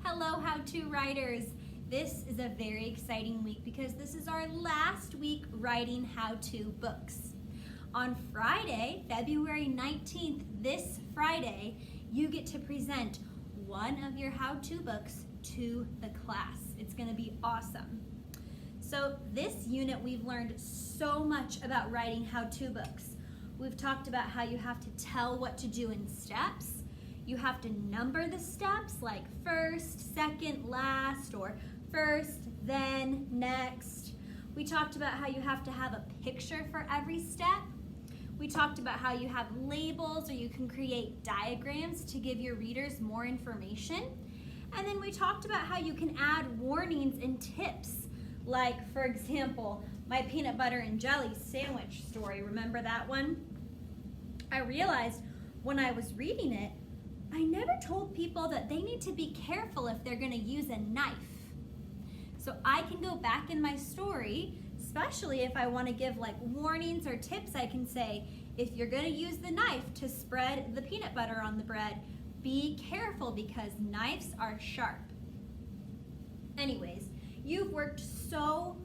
Hello, how-to writers. This is a very exciting week because this is our last week writing how-to books. On Friday, February 19th, this Friday, you get to present one of your how-to books to the class. It's going to be awesome. So this unit, we've learned so much about writing how-to books. We've talked about how you have to tell what to do in steps. You have to number the steps like first, second, last, or first, then, next. We talked about how you have to have a picture for every step. We talked about how you have labels or you can create diagrams to give your readers more information. And then we talked about how you can add warnings and tips. Like, for example, my peanut butter and jelly sandwich story. Remember that one? I realized when I was reading it, I never told people that they need to be careful if they're going to use a knife. So I can go back in my story, especially if I want to give like warnings or tips. I can say, if you're going to use the knife to spread the peanut butter on the bread, be careful because knives are sharp. Anyways, you've worked so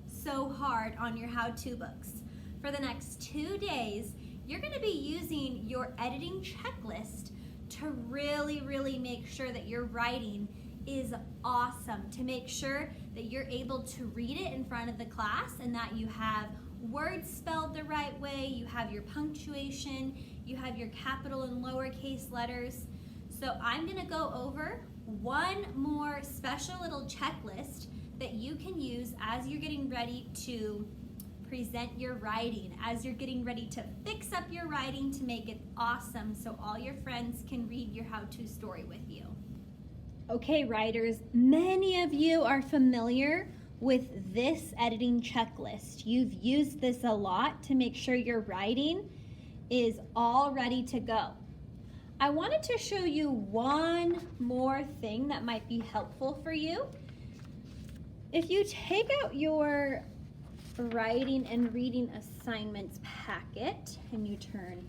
hard on your how-to books. For the next 2 days, you're going to be using your editing checklist to really make sure that your writing is awesome, to make sure that you're able to read it in front of the class and that you have words spelled the right way, you have your punctuation, you have your capital and lowercase letters. So I'm going to go over one more special little checklist that you can use as you're getting ready to present your writing, as you're getting ready to fix up your writing to make it awesome so all your friends can read your how-to story with you. Okay, writers, many of you are familiar with this editing checklist. You've used this a lot to make sure your writing is all ready to go. I wanted to show you one more thing that might be helpful for you. If you take out your writing and reading assignments packet and you turn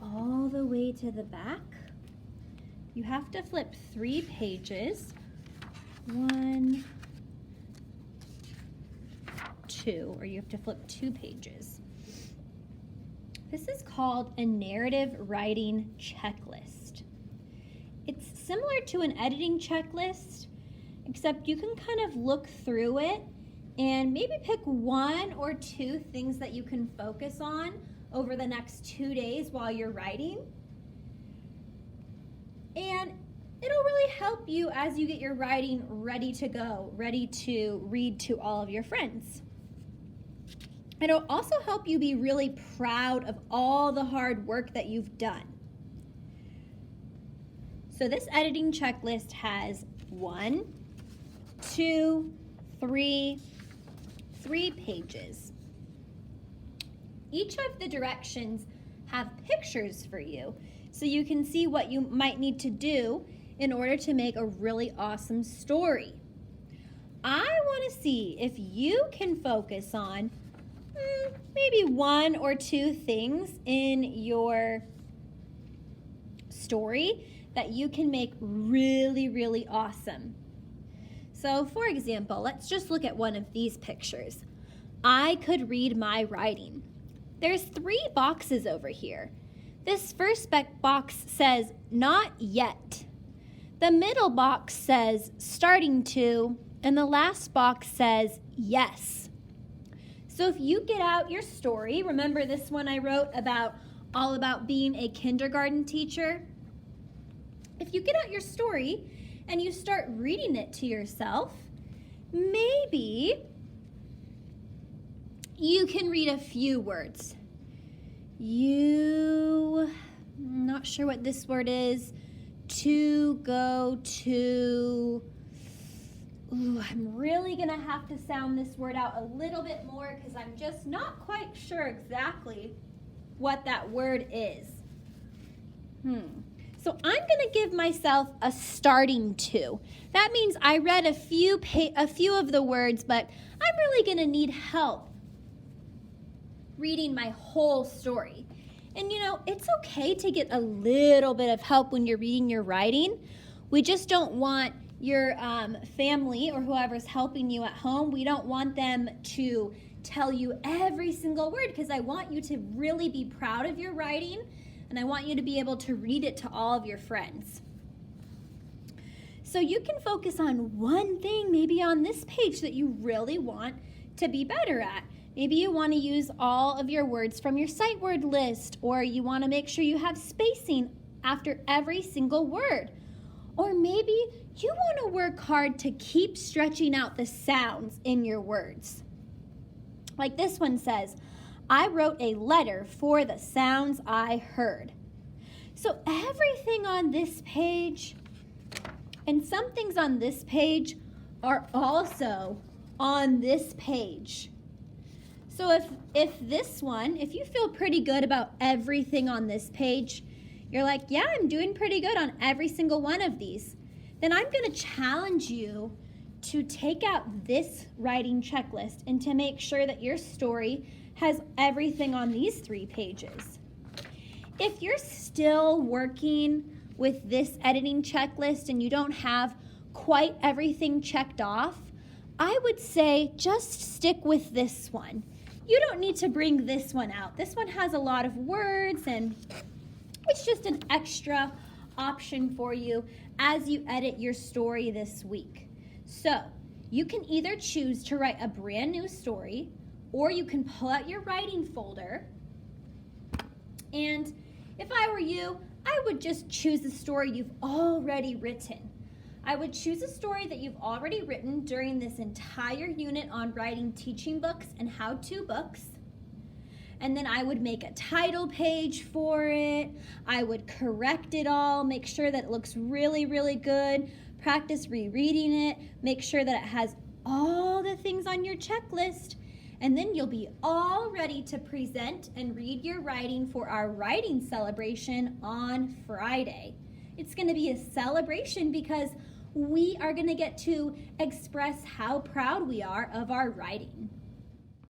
all the way to the back, you have to flip 3 pages. 1, 2, or you have to flip 2 pages. This is called a narrative writing checklist. It's similar to an editing checklist, except you can kind of look through it and maybe pick 1 or 2 things that you can focus on over the next 2 days while you're writing. And it'll really help you as you get your writing ready to go, ready to read to all of your friends. It'll also help you be really proud of all the hard work that you've done. So this editing checklist has 1, 2, 3 pages. Each of the directions have pictures for you, so you can see what you might need to do in order to make a really awesome story. I want to see if you can focus on maybe 1 or 2 things in your story that you can make really awesome. So for example, let's just look at one of these pictures. I could read my writing. There's 3 boxes over here. This first box says not yet. The middle box says starting to, and the last box says yes. So if you get out your story, remember this one I wrote all about being a kindergarten teacher? If you get out your story and you start reading it to yourself, maybe you can read a few words. I'm not sure what this word is. To go to. I'm really gonna have to sound this word out a little bit more because I'm just not quite sure exactly what that word is. So I'm gonna give myself a starting to. That means I read a few of the words, but I'm really gonna need help reading my whole story. And you know, it's okay to get a little bit of help when you're reading your writing. We just don't want your family or whoever's helping you at home, we don't want them to tell you every single word, because I want you to really be proud of your writing, and I want you to be able to read it to all of your friends. So you can focus on one thing maybe on this page that you really want to be better at. Maybe you want to use all of your words from your sight word list, or you want to make sure you have spacing after every single word. Or maybe you want to work hard to keep stretching out the sounds in your words. Like this one says, I wrote a letter for the sounds I heard. So everything on this page and some things on this page are also on this page. So if you feel pretty good about everything on this page, you're like, yeah, I'm doing pretty good on every single one of these, then I'm going to challenge you to take out this writing checklist and to make sure that your story has everything on these 3 pages. If you're still working with this editing checklist and you don't have quite everything checked off, I would say just stick with this one. You don't need to bring this one out. This one has a lot of words, and it's just an extra option for you as you edit your story this week. So you can either choose to write a brand new story, or you can pull out your writing folder. And if I were you, I would just choose a story you've already written. I would choose a story that you've already written during this entire unit on writing teaching books and how-to books. And then I would make a title page for it. I would correct it all, make sure that it looks really, really good. Practice rereading it, make sure that it has all the things on your checklist, and then you'll be all ready to present and read your writing for our writing celebration on Friday. It's going to be a celebration because we are going to get to express how proud we are of our writing.